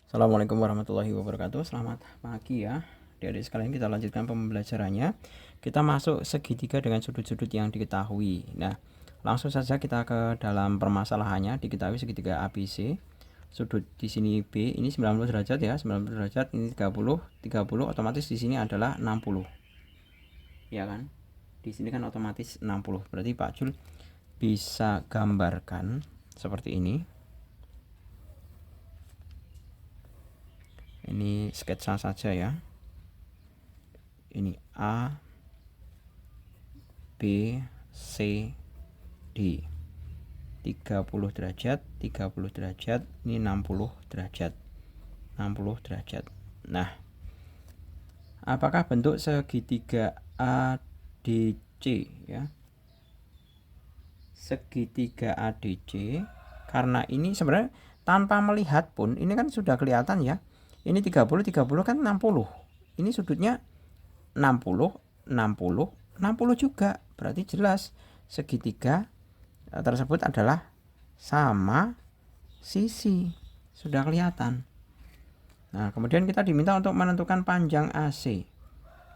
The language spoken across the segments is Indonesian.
Assalamualaikum warahmatullahi wabarakatuh. Selamat pagi ya. Adik-adik sekalian, kita lanjutkan pembelajarannya. Kita masuk segitiga dengan sudut-sudut yang diketahui. Nah, langsung saja kita ke dalam permasalahannya. Diketahui segitiga ABC. Sudut di sini B ini 90 derajat ya, 90 derajat, ini 30, 30 otomatis di sini adalah 60. Ya kan? Di sini kan otomatis 60. Berarti Pak Jul bisa gambarkan seperti ini. Ini sketsa saja ya. Ini A, B, C, D. 30 derajat, 30 derajat, ini 60 derajat. 60 derajat. Nah, apakah bentuk segitiga ADC ya? Segitiga ADC, karena ini sebenarnya tanpa melihat pun ini kan sudah kelihatan ya. Ini 30, 30 kan 60. Ini sudutnya 60, 60, 60 juga. Berarti jelas segitiga tersebut adalah sama sisi. Sudah kelihatan. Nah, kemudian kita diminta untuk menentukan panjang AC.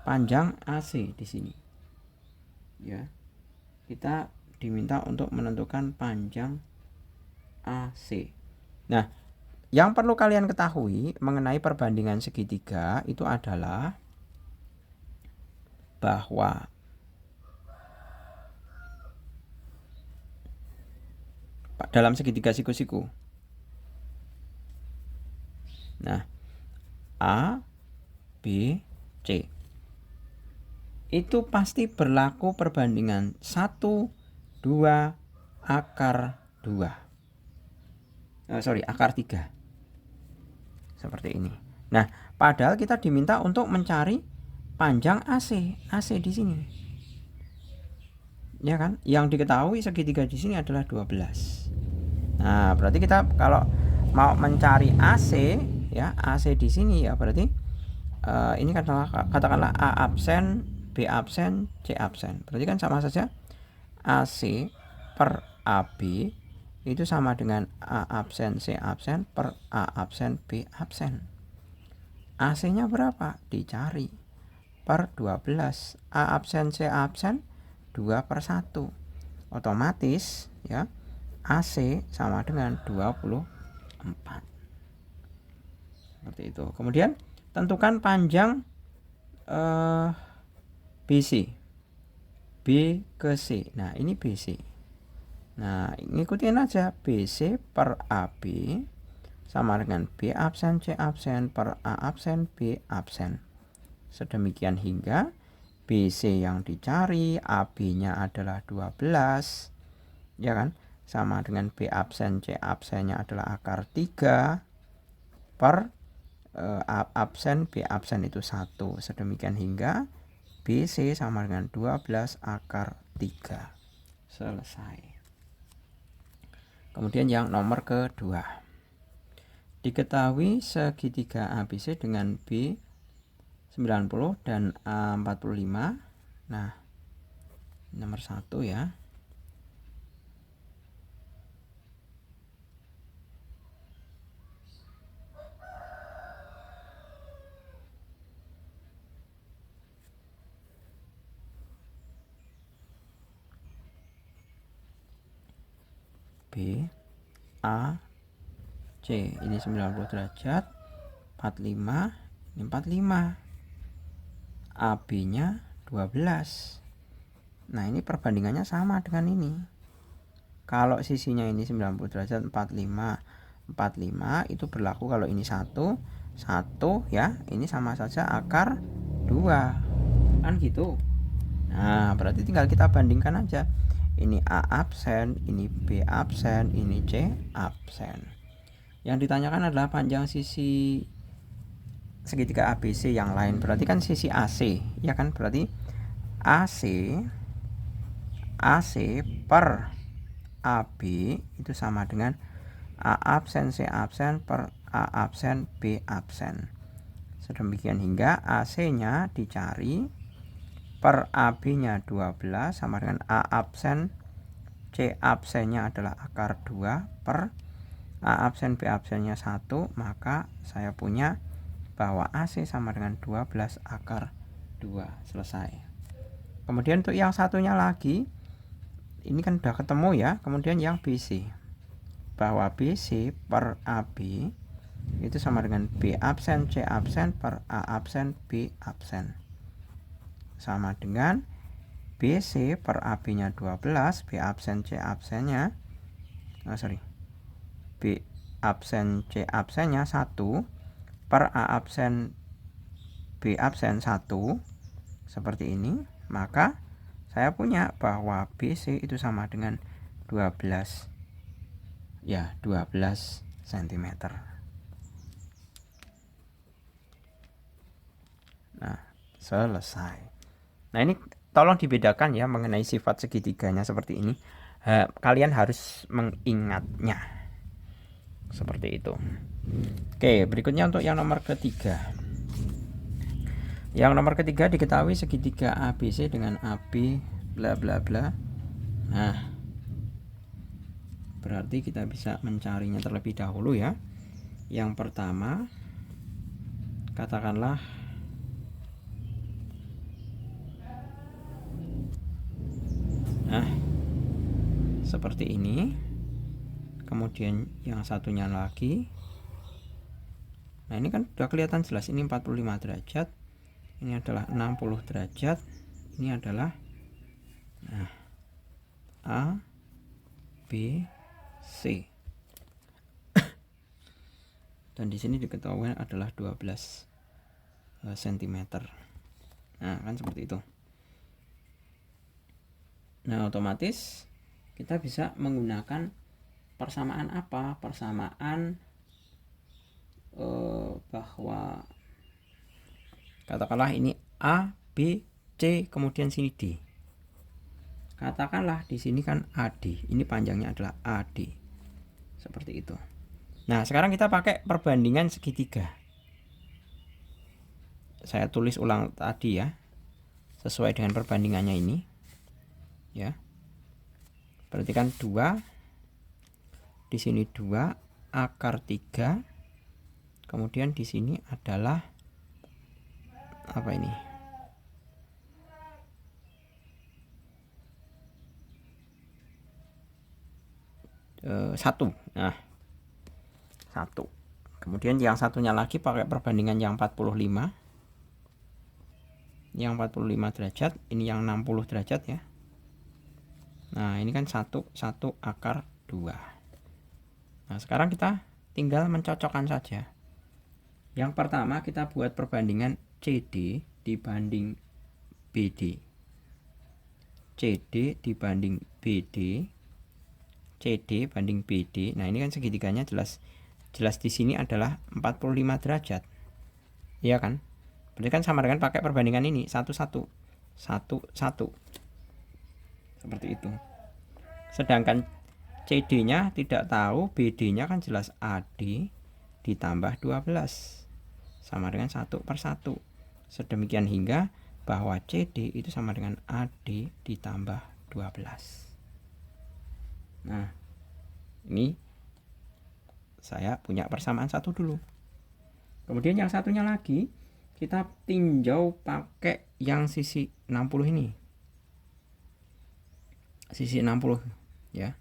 Panjang AC di sini. Ya. Kita diminta untuk menentukan panjang AC. Nah, yang perlu kalian ketahui mengenai perbandingan segitiga itu adalah bahwa dalam segitiga siku-siku, nah A, B, C itu pasti berlaku perbandingan 1, 2, akar 2. Akar 3. Seperti ini. Nah, padahal kita diminta untuk mencari panjang AC. AC di sini. Ya kan? Yang diketahui segitiga di sini adalah 12. Nah, berarti kita kalau mau mencari AC ya, AC di sini ya berarti ini katakanlah A absen, B absen, C absen. Berarti kan sama saja AC per AB itu sama dengan A absen, C absen per A absen, B absen. AC-nya berapa? Dicari per 12. A absen, C absen 2/1. Otomatis ya AC sama dengan 24. Seperti itu. Kemudian tentukan panjang BC. B ke C. Nah, ini BC. Nah, ngikutin aja BC per AB sama dengan B absen, C absen per A absen, B absen. Sedemikian hingga BC yang dicari, AB-nya adalah 12. Ya kan? Sama dengan B absen, C absennya adalah akar 3 per A absen, B absen itu 1. Sedemikian hingga BC sama dengan 12 akar 3. Selesai. Kemudian yang nomor kedua. Diketahui segitiga ABC dengan B 90 dan A 45. Nah, nomor 1 ya. B, A, C. Ini 90 derajat, 45, ini 45. AB-nya 12. Nah, ini perbandingannya sama dengan ini. Kalau sisinya ini 90 derajat, 45, 45 itu berlaku kalau ini 1 ya, ini sama saja akar 2. Kan gitu. Nah, berarti tinggal kita bandingkan aja. Ini A absen, ini B absen, ini C absen. Yang ditanyakan adalah panjang sisi segitiga ABC yang lain. Berarti kan sisi AC, ya kan? Berarti AC per AB itu sama dengan A absen, C absen per A absen, B absen. Sedemikian hingga AC-nya dicari per AB-nya 12 sama dengan A absen, C absennya adalah akar 2 per A absen B absennya 1, maka saya punya bahwa AC sama dengan 12 akar 2. Selesai. Kemudian untuk yang satunya lagi, ini kan udah ketemu ya. Kemudian yang BC, bahwa BC per AB itu sama dengan B absen C absen per A absen B absen, sama dengan BC per AB nya 12, B absen C absennya B absen C absennya 1 per A absen B absen 1, seperti ini. Maka saya punya bahwa BC itu sama dengan 12 cm. Nah, selesai. Nah, ini tolong dibedakan ya mengenai sifat segitiganya seperti ini. Kalian harus mengingatnya seperti itu. Oke, berikutnya untuk yang nomor ketiga. Yang nomor ketiga, diketahui segitiga ABC dengan AB bla bla bla. Nah, berarti kita bisa mencarinya terlebih dahulu ya. Yang pertama, katakanlah seperti ini. Kemudian yang satunya lagi. Nah, ini kan sudah kelihatan jelas, ini 45 derajat. Ini adalah 60 derajat. Ini adalah A B C. Dan di sini diketahui adalah 12 cm. Nah, kan seperti itu. Nah, otomatis kita bisa menggunakan persamaan apa? Persamaan bahwa katakanlah ini A, B, C, kemudian sini D. Katakanlah di sini kan AD, ini panjangnya adalah AD. Seperti itu. Nah, sekarang kita pakai perbandingan segitiga. Saya tulis ulang tadi ya, sesuai dengan perbandingannya ini. Ya. Berarti kan 2, di sini 2 akar 3. Kemudian di sini adalah apa ini? 1. Nah, 1. Kemudian yang satunya lagi pakai perbandingan yang 45. Yang 45 derajat, ini yang 60 derajat ya. Nah, ini kan 1 akar 2. Nah, sekarang kita tinggal mencocokkan saja. Yang pertama kita buat perbandingan CD dibanding BD. CD dibanding BD. CD banding BD. Nah, ini kan segitiganya jelas di sini adalah 45 derajat. Iya kan? Berarti kan sama dengan pakai perbandingan ini 1 1. Seperti itu. Sedangkan CD-nya tidak tahu, BD-nya kan jelas AD ditambah 12 sama dengan 1 per 1. Sedemikian hingga bahwa CD itu sama dengan AD ditambah 12. Nah, ini saya punya persamaan 1 dulu. Kemudian yang satunya lagi kita tinjau pakai yang sisi 60 ini. Sisi 60 ya.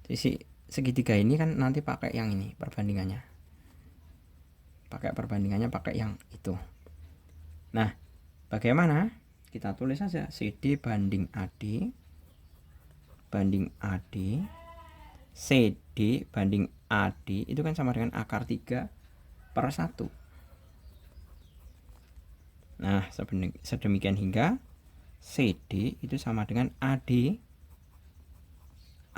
Sisi segitiga ini kan nanti pakai yang ini perbandingannya. Pakai yang itu. Nah, bagaimana? Kita tulis saja CD banding AD banding AD, CD banding AD itu kan sama dengan akar 3 per 1. Nah, sedemikian hingga CD itu sama dengan AD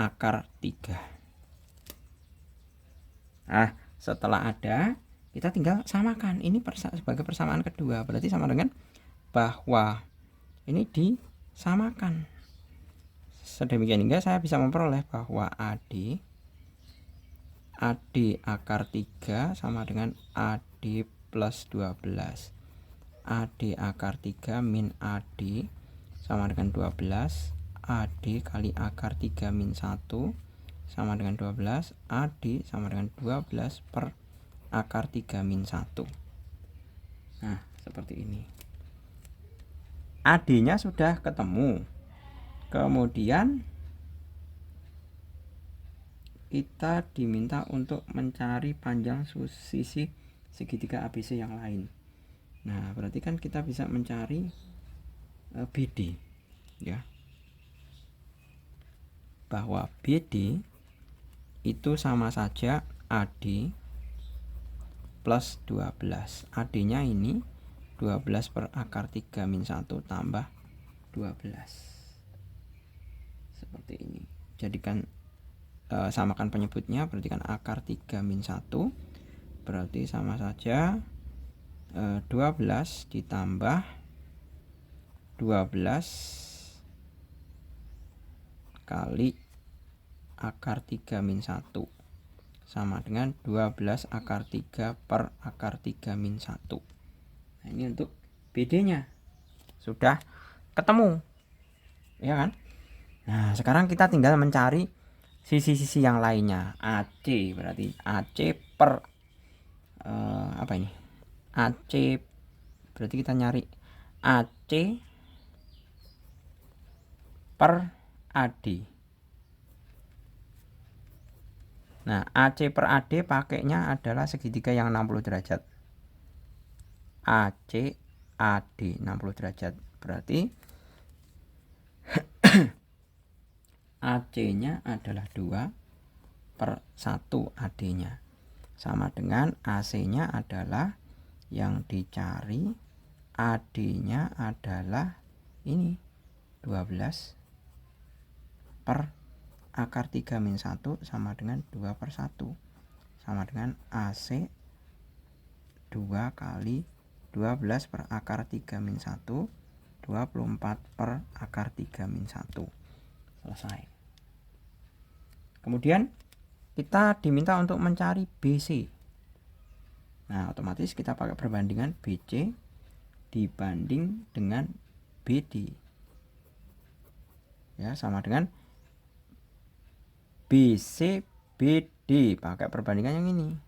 akar 3. Nah, setelah ada, kita tinggal samakan. Ini sebagai persamaan kedua. Berarti sama dengan bahwa ini disamakan. Sedemikian hingga saya bisa memperoleh bahwa AD akar 3 sama dengan AD plus 12. AD akar 3 min AD sama dengan 12. AD kali akar 3 min 1 sama dengan 12, AD sama dengan 12 per akar 3 min 1. Nah, seperti ini. AD-nya sudah ketemu. Kemudian kita diminta untuk mencari panjang sisi segitiga ABC yang lain. Nah, berarti kan kita bisa mencari BD, ya. Bahwa BD itu sama saja AD plus 12. AD-nya ini 12 per akar 3 min 1 tambah 12. Seperti ini. Jadikan samakan penyebutnya, berarti kan akar 3 min 1 berarti sama saja 12 ditambah 12 kali akar 3 min 1 sama dengan 12 akar 3 per akar 3 min 1. Nah, ini untuk BD-nya sudah ketemu, ya kan? Nah, sekarang kita tinggal mencari sisi-sisi yang lainnya. AC berarti AC per apa ini? AC berarti kita nyari AC per AD. Nah, AC per AD pakainya adalah segitiga yang 60 derajat. AC AD 60 derajat. Berarti AC-nya adalah 2 per 1 AD-nya. Sama dengan AC-nya adalah yang dicari, AD-nya adalah ini 12 per akar 3 min 1 sama dengan 2 per 1 sama dengan AC 2 kali 12 per akar 3 min 1 24 per akar 3 min 1. Selesai. Kemudian kita diminta untuk mencari BC. Nah, otomatis kita pakai perbandingan BC dibanding dengan BD. Ya, sama dengan BC BD, pakai perbandingan yang ini.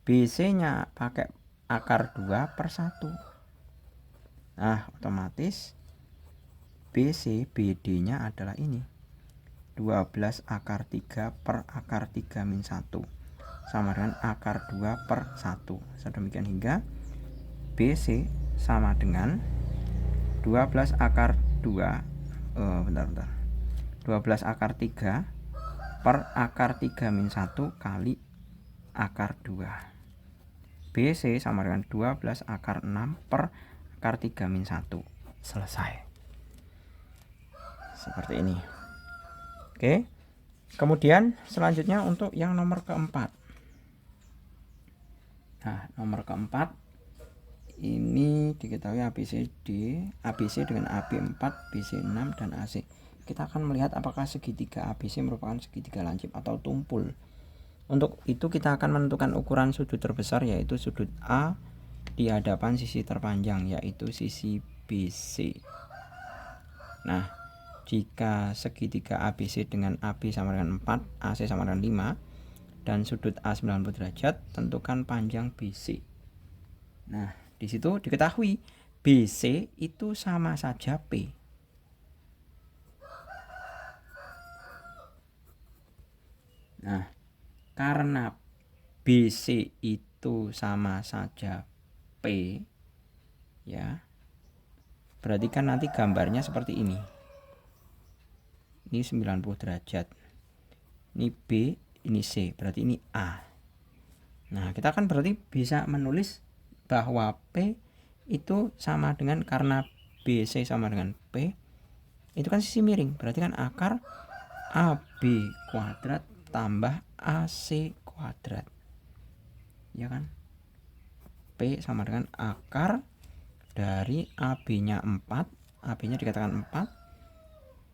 BC-nya pakai akar 2 per 1. Nah, otomatis BC BD-nya adalah ini. 12 akar 3 per akar 3 min 1 sama dengan akar 2 per 1. Sedemikian hingga BC sama dengan 12 akar 2 12 akar 3 per akar 3 min 1 kali akar 2. BC sama dengan 12 akar 6 per akar 3 min 1. Selesai. Seperti ini. Oke. Kemudian selanjutnya untuk yang nomor keempat. Nah, nomor keempat ini diketahui ABC dengan AB 4, BC 6 dan AC. Kita akan melihat apakah segitiga ABC merupakan segitiga lancip atau tumpul. Untuk itu kita akan menentukan ukuran sudut terbesar, yaitu sudut A di hadapan sisi terpanjang, yaitu sisi BC. Nah, jika segitiga ABC dengan AB sama dengan 4, AC sama dengan 5, dan sudut A 90 derajat, tentukan panjang BC. Nah, di situ diketahui BC itu sama saja P. Nah, karena BC itu sama saja P, ya, berarti kan nanti gambarnya seperti ini. Ini 90 derajat. Ini B, ini C, berarti ini A. Nah, kita kan berarti bisa menulis bahwa P itu sama dengan, karena BC sama dengan P, itu kan sisi miring, berarti kan akar AB kuadrat tambah AC kuadrat. Ya kan? P sama dengan akar dari AB-nya 4, AB-nya dikatakan 4,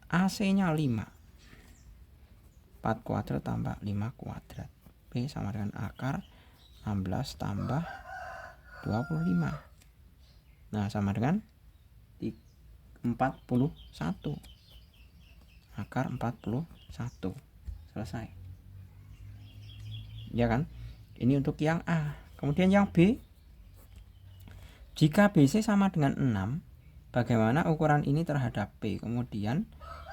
AC-nya 5. 4 kuadrat tambah 5 kuadrat. P sama dengan akar 16 tambah 25. Nah, sama dengan 41. Akar 41. Selesai. Ya kan? Ini untuk yang A. Kemudian yang B. Jika BC sama dengan 6, bagaimana ukuran ini terhadap P? Kemudian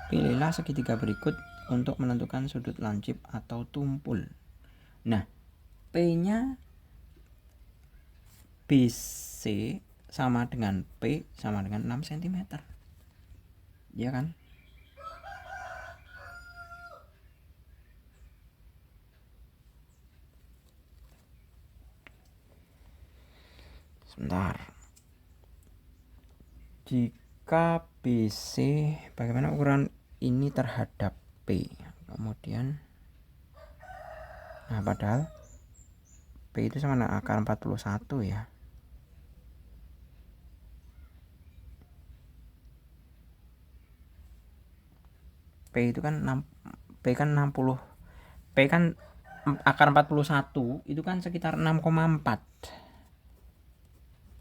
pilihlah segitiga berikut untuk menentukan sudut lancip atau tumpul. Nah, P-nya BC sama dengan P sama dengan 6 cm. Ya kan? Sebentar. Jika BC, bagaimana ukuran ini terhadap P? Kemudian, nah padahal P itu sama dengan akar 41 ya. P itu kan 6, P kan 60. P kan akar 41 itu kan sekitar 6,4.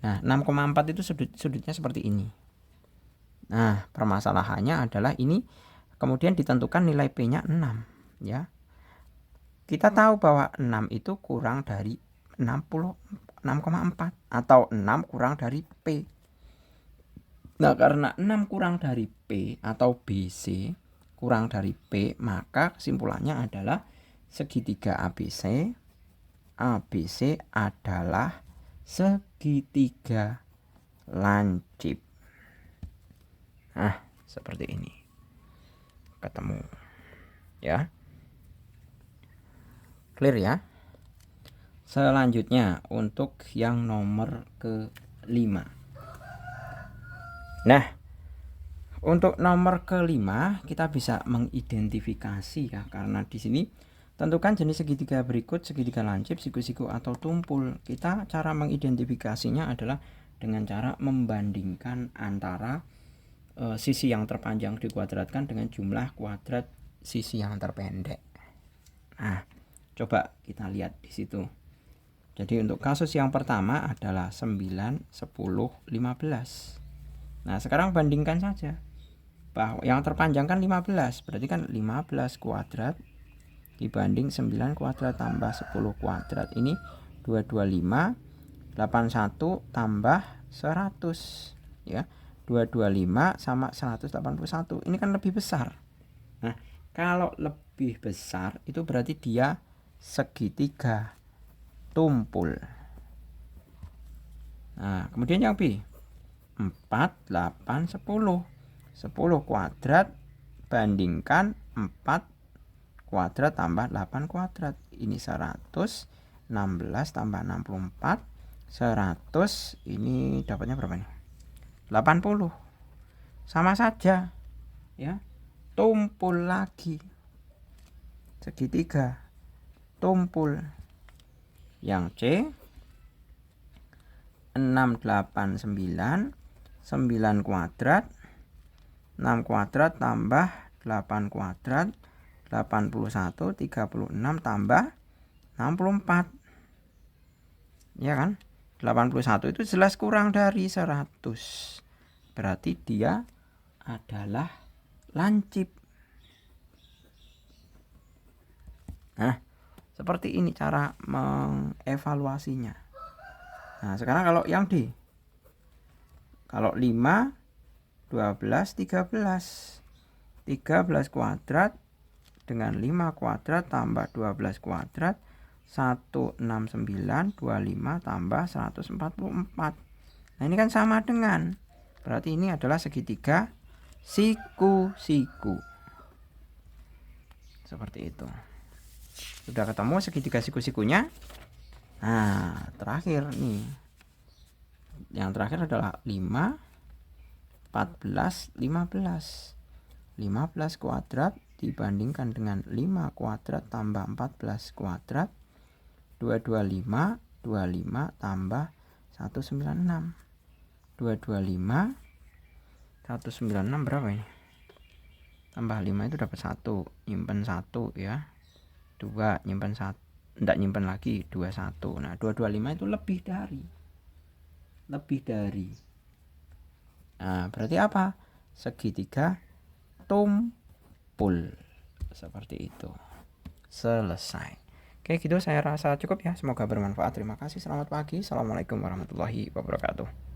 Nah, 6,4 itu sudutnya seperti ini. Nah, permasalahannya adalah ini kemudian ditentukan nilai P-nya 6 ya. Kita tahu bahwa 6 itu kurang dari 6,4 atau 6 kurang dari P. Nah, karena 6 kurang dari P atau BC kurang dari P, maka kesimpulannya adalah segitiga ABC adalah segitiga lancip. Nah, seperti ini. Ketemu. Ya. Clear ya? Selanjutnya untuk yang nomor ke-5. Nah, untuk nomor ke-5 kita bisa mengidentifikasi ya, karena di sini tentukan jenis segitiga berikut: segitiga lancip, siku-siku atau tumpul. Kita cara mengidentifikasinya adalah dengan cara membandingkan antara sisi yang terpanjang dikuadratkan dengan jumlah kuadrat sisi yang terpendek. Nah, coba kita lihat di situ. Jadi untuk kasus yang pertama adalah 9, 10, 15. Nah, sekarang bandingkan saja. Bahwa yang terpanjang kan 15, berarti kan 15 kuadrat dibanding 9 kuadrat tambah 10 kuadrat. Ini 225, 81 tambah 100 ya. 225 sama 181. Ini kan lebih besar. Nah, kalau lebih besar itu berarti dia segitiga tumpul. Nah, kemudian yang B. 4, 8, 10. 10 kuadrat bandingkan 4 kuadrat tambah 8 kuadrat. Ini 100, 16 tambah 64, 100. Ini dapatnya berapa nih? 80. Sama saja ya. Tumpul lagi. Segitiga tumpul. Yang C 6, 8, 9. 9 kuadrat 6 kuadrat tambah 8 kuadrat 81, 36 tambah 64. Ya kan? 81 itu jelas kurang dari 100. Berarti dia adalah lancip. Nah, seperti ini cara mengevaluasinya. Nah, sekarang kalau yang D. Kalau 5, 12, 13. 13 kuadrat dengan 5 kuadrat tambah 12 kuadrat 169, 25 tambah 144. Nah, ini kan sama dengan, berarti ini adalah segitiga siku-siku. Seperti itu. Sudah ketemu segitiga siku-sikunya. Nah, terakhir nih. Yang terakhir adalah 5, 14, 15. 15 kuadrat dibandingkan dengan 5 kuadrat tambah 14 kuadrat 225, 25 tambah 196. 225 196 berapa ini? Tambah 5 itu dapat 1, nyimpen 1 ya. 2 nyimpen 1, enggak nyimpen lagi 21. Nah, 225 itu lebih dari. Nah, berarti apa? Segitiga tumpul. Seperti itu. selesai. Oke, gitu saya rasa cukup ya. Semoga bermanfaat. Terima kasih. Selamat pagi. Assalamualaikum warahmatullahi wabarakatuh.